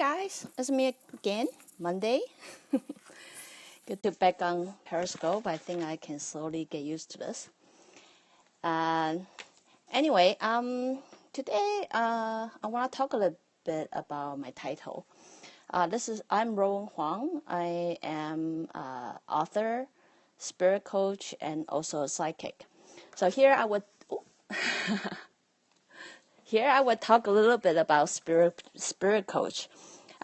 guys, it's me again, Monday. Good to be back on Periscope. I think I can slowly get used to this. Anyway, today I want to talk a little bit about my title. I'm Ruowen Huang. I am author, spirit coach, and also a psychic. So here I would talk a little bit about spirit coach.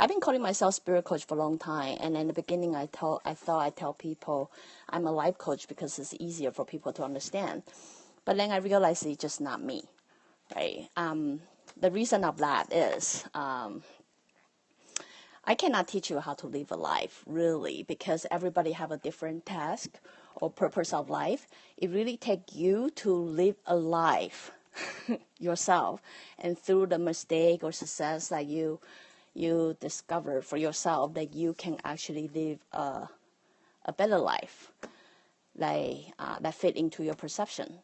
I've been calling myself spirit coach for a long time, and in the beginning I thought I'd tell people I'm a life coach because it's easier for people to understand. But then I realized it's just not me, right? The reason of that is I cannot teach you how to live a life, really, because everybody have a different task or purpose of life. It really takes you to live a life yourself, and through the mistake or success that you discover for yourself, that you can actually live a better life, like that fit into your perception.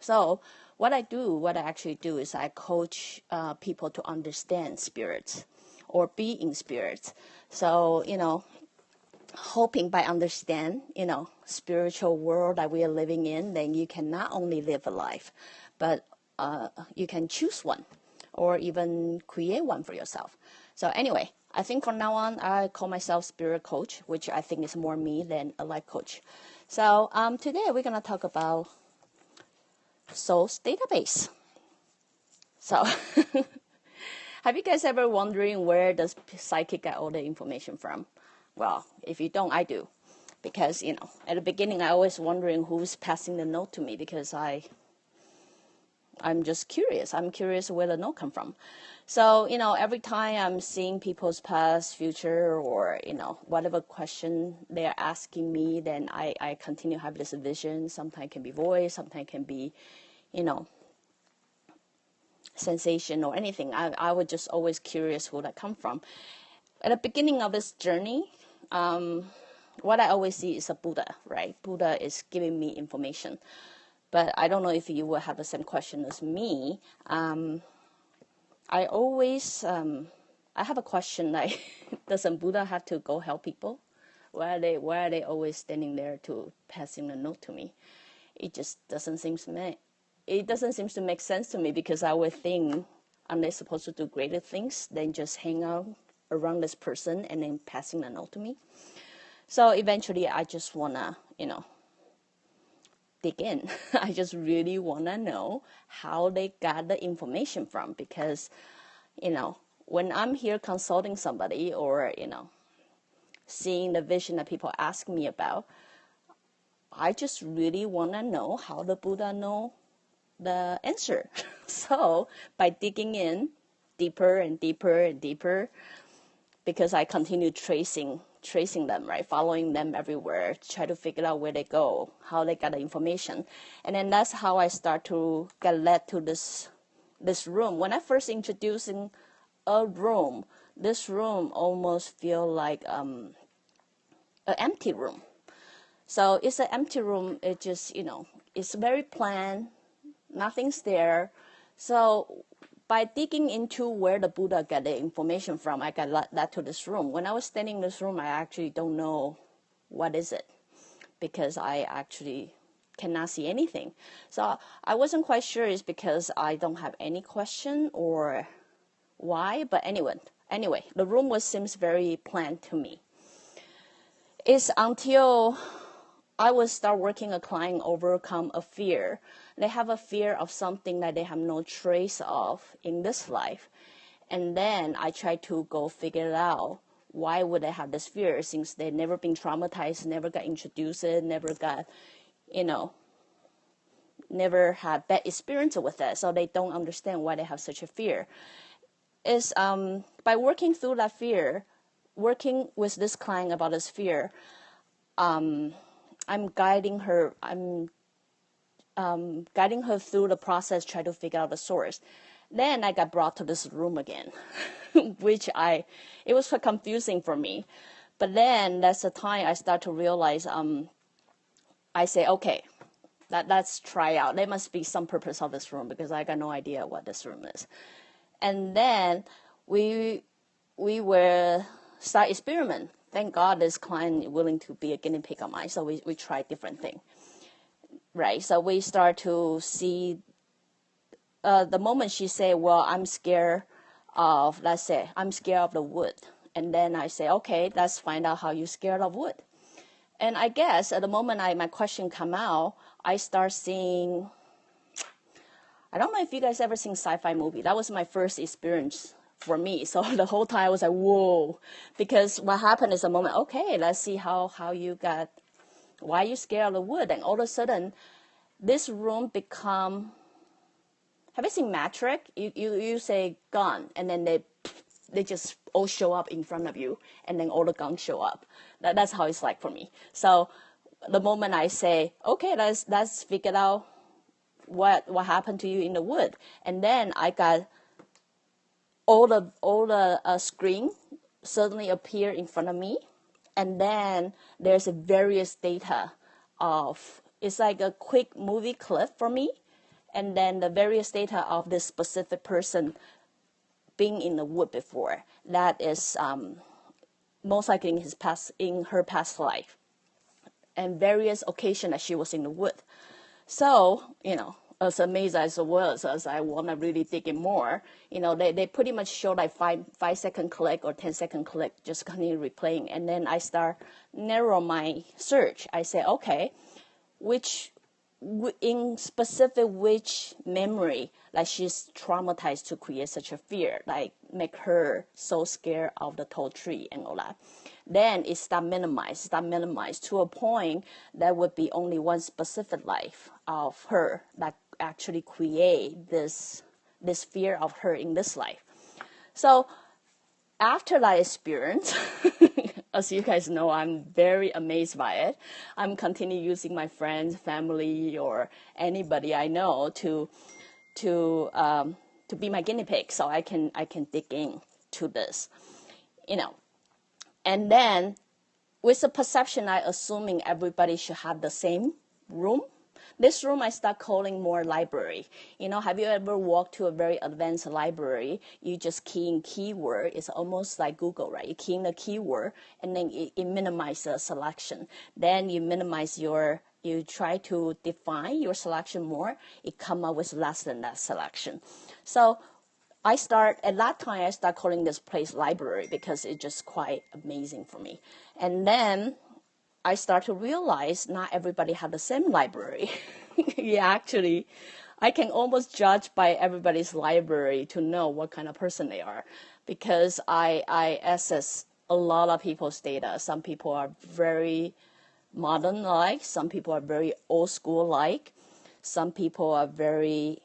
So what I actually do is I coach people to understand spirits or be in spirits. So hoping by understand spiritual world that we are living in, then you can not only live a life, but you can choose one or even create one for yourself. So anyway, I think from now on, I call myself spirit coach, which I think is more me than a life coach. So today we're going to talk about soul's database. So have you guys ever wondering where does psychic get all the information from? Well, if you don't, I do. Because, at the beginning, I always wondering who's passing the note to me, because I'm just curious. I'm curious where the note come from. So, every time I'm seeing people's past, future, or, whatever question they're asking me, then I continue to have this vision. Sometimes it can be voice, sometimes it can be, sensation or anything. I was just always curious where that come from. At the beginning of this journey, what I always see is a Buddha, right? Buddha is giving me information. But I don't know if you will have the same question as me. I always, I have a question like, doesn't Buddha have to go help people? Why are they always standing there to passing a note to me? It just doesn't seem to make sense to me, because I would think, aren't they supposed to do greater things than just hang out around this person and then passing a note to me? So eventually I just want to, dig in. I just really want to know how they got the information from, because, when I'm here consulting somebody or, seeing the vision that people ask me about, I just really want to know how the Buddha know the answer. So by digging in deeper and deeper and deeper, because I continue tracing them, right? Following them everywhere, try to figure out where they go, how they got the information. And then that's how I start to get led to this room. When I first introducing a room, this room almost feel like an empty room. So it's an empty room. It just, it's very plain. Nothing's there. So by digging into where the Buddha got the information from, I got that to this room. When I was standing in this room, I actually don't know what is it, because I actually cannot see anything. So I wasn't quite sure it's because I don't have any question or why. But anyway, the room seems very plain to me. It's until I would start working a client overcome a fear. They have a fear of something that they have no trace of in this life. And then I try to go figure it out. Why would they have this fear, since they've never been traumatized, never got introduced, never got, never had bad experience with it. So they don't understand why they have such a fear. Is by working through that fear, working with this client about this fear, I'm guiding her. I'm guiding her through the process, try to figure out the source. Then I got brought to this room again, which it was quite confusing for me. But then that's the time I start to realize, I say, okay, let's try out. There must be some purpose of this room, because I got no idea what this room is. And then we we were start experiment. Thank God this client is willing to be a guinea pig of mine. So we try different thing, right? So we start to see the moment she say, well, I'm scared of, let's say, I'm scared of the wood. And then I say, okay, let's find out how you're scared of wood. And I guess at the moment my question come out, I start seeing, I don't know if you guys ever seen sci-fi movie. That was my first experience for me. So the whole time I was like, whoa. Because what happened is a moment, okay, let's see how you got, why you scared of the wood. And all of a sudden, this room become, have you seen Matrix? You say gun, and then they just all show up in front of you, and then all the guns show up. That's how it's like for me. So the moment I say, okay, let's figure out what happened to you in the wood, and then I got all the screen suddenly appear in front of me, and then there's a various data of, it's like a quick movie clip for me, and then the various data of this specific person being in the wood before. That is most likely in her past life, and various occasions that she was in the wood. So, as amazed as it was, as I want to really dig in more, they pretty much show like 5-second click or 10-second click, just continue replaying. And then I start narrow my search. I say, okay, in specific which memory, like she's traumatized to create such a fear, like make her so scared of the tall tree and all that. Then it start minimize to a point that would be only one specific life of her that actually create this fear of her in this life. So after that experience, as you guys know, I'm very amazed by it. I'm continue using my friends, family, or anybody I know to be my guinea pig, so I can dig into this, And then with the perception, I assuming everybody should have the same room. This room I start calling more library. Have you ever walked to a very advanced library? You just key in keyword. It's almost like Google, right? You key in the keyword, and then it minimizes the selection. Then you minimize you try to define your selection more. It come up with less than that selection. So at that time, I start calling this place library because it's just quite amazing for me. And then I start to realize not everybody have the same library. Actually, I can almost judge by everybody's library to know what kind of person they are, because I access a lot of people's data. Some people are very modern-like, some people are very old-school-like, some people are very,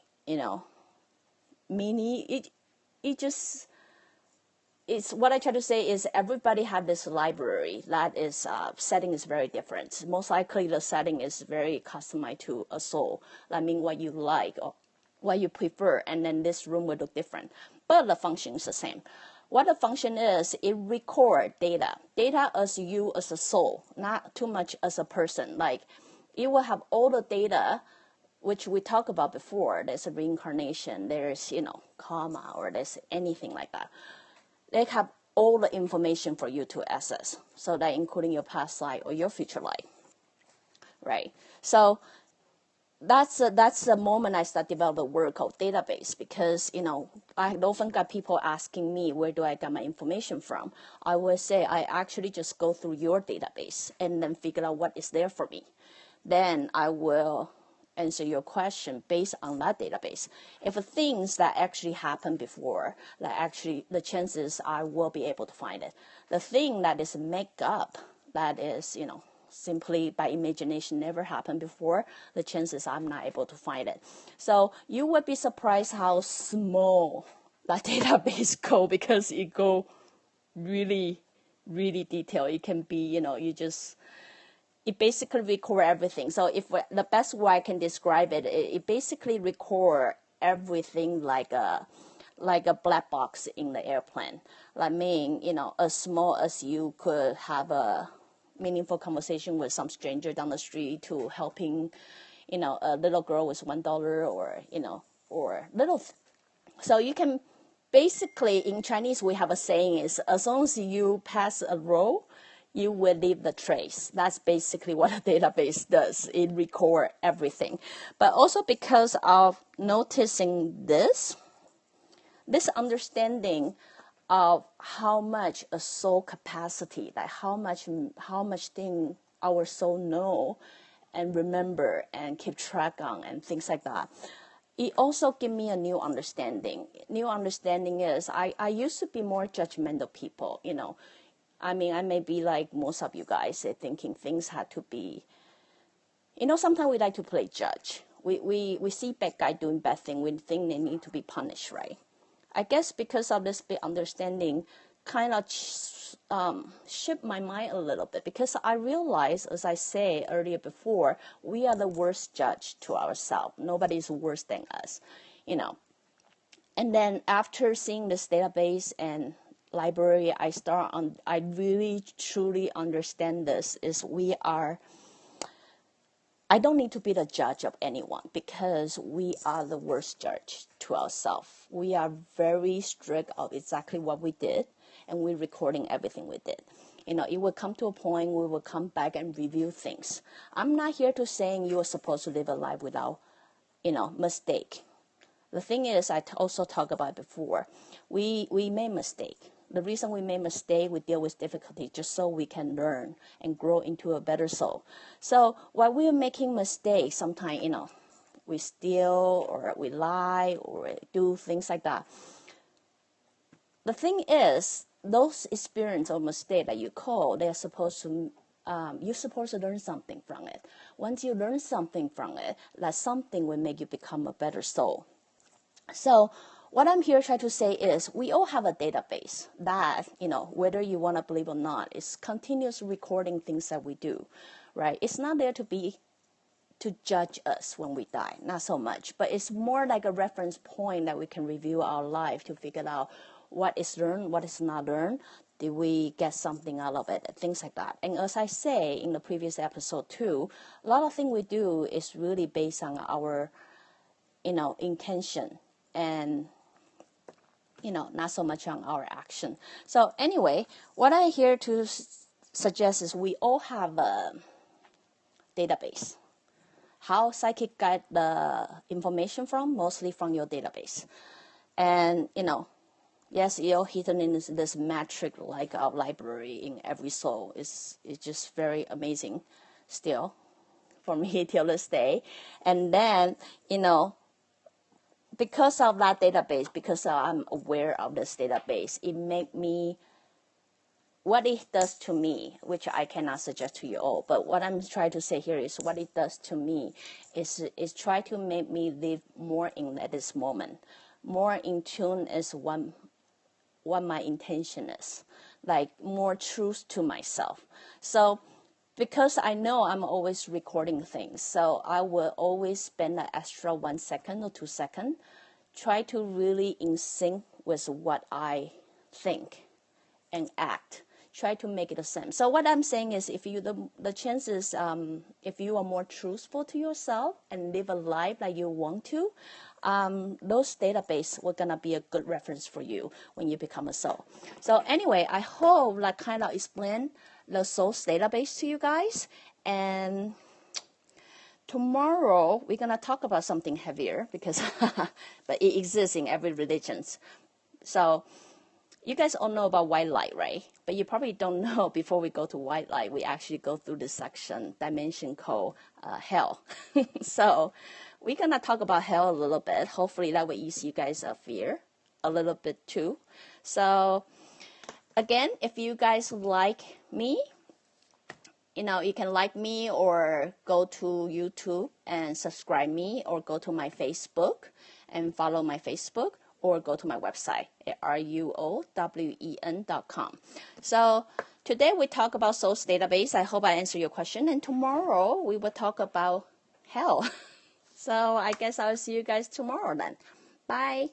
mini. It's what I try to say is everybody have this library that is setting is very different. Most likely the setting is very customized to a soul. I mean what you like or what you prefer, and then this room will look different. But the function is the same. What the function is, it record data as you as a soul, not too much as a person. Like it will have all the data which we talked about before. There's a reincarnation, there's karma, or there's anything like that. They have all the information for you to access, so that including your past life or your future life, right? So that's the moment I start develop a word called database, because I often got people asking me, where do I get my information from? I will say I actually just go through your database and then figure out what is there for me. Then I will answer your question based on that database. If things that actually happened before, the chances I will be able to find it. The thing that is make up, that is, simply by imagination never happened before, the chances I'm not able to find it. So you would be surprised how small that database go, because it go really, really detailed. It can be, it basically record everything. So the best way I can describe it, it basically record everything like a black box in the airplane. As small as you could have a meaningful conversation with some stranger down the street, to helping, a little girl with $1, or little. So you can basically in Chinese we have a saying is, as long as you pass a row, you will leave the trace. That's basically what a database does. It records everything. But also because of noticing this understanding of how much a soul capacity, like how much thing our soul know and remember and keep track on and things like that. It also gave me a new understanding. New understanding is I used to be more judgmental people, you know. I mean, I may be like most of you guys, thinking things had to be, you know, sometimes we like to play judge. We see bad guy doing bad thing, we think they need to be punished, right? I guess because of this big understanding kind of shift my mind a little bit, because I realize, as I say earlier before, we are the worst judge to ourselves. Nobody's worse than us, you know. And then after seeing this database and library, I really truly understand this is I don't need to be the judge of anyone, because we are the worst judge to ourselves. We are very strict of exactly what we did, and we're recording everything we did. You know, it will come to a point we will come back and review things. I'm not here to saying you are supposed to live a life without, you know, mistake. The thing is, I also talked about before, we made mistake. The reason we make mistake, we deal with difficulty just so we can learn and grow into a better soul. So while we are making mistakes, sometimes, you know, we steal or we lie or do things like that. The thing is, those experience or mistake that you call, they're supposed to, you're supposed to learn something from it. Once you learn something from it, that something will make you become a better soul. So what I'm here trying to say is we all have a database that, you know, whether you want to believe or not, is continuous recording things that we do, right? It's not there to judge us when we die, not so much, but it's more like a reference point that we can review our life to figure out what is learned, what is not learned. Did we get something out of it? Things like that. And as I say in the previous episode too, a lot of things we do is really based on our, you know, intention and, you know, not so much on our action. So anyway, what I'm here to suggest is we all have a database. How psychic get the information from? Mostly from your database. And, you know, yes, you're hidden in this metric like our library in every soul. It's just very amazing still for me till this day. And then, you know, because of that database, because I'm aware of this database, it made me, what it does to me, which I cannot suggest to you all, but what I'm trying to say here is what it does to me is try to make me live more in this moment, more in tune as what my intention is, like more truth to myself. So because I know I'm always recording things, so I will always spend an extra 1 second or 2 seconds, try to really in sync with what I think and act. Try to make it the same. So what I'm saying is, if you the chances, if you are more truthful to yourself and live a life like you want to, those database were gonna be a good reference for you when you become a soul. So anyway, I hope that kind of explain the soul's database to you guys. And tomorrow we're gonna talk about something heavier because, but it exists in every religion. So you guys all know about white light, right? But you probably don't know, before we go to white light, we actually go through this section, dimension called hell. So we're going to talk about hell a little bit. Hopefully that will ease you guys' fear a little bit too. So again, if you guys like me, you know, you can like me or go to YouTube and subscribe me, or go to my Facebook and follow my Facebook, or go to my website at ruowen.com. So today we talk about soul's database. I hope I answered your question. And tomorrow we will talk about hell. So I guess I'll see you guys tomorrow then. Bye.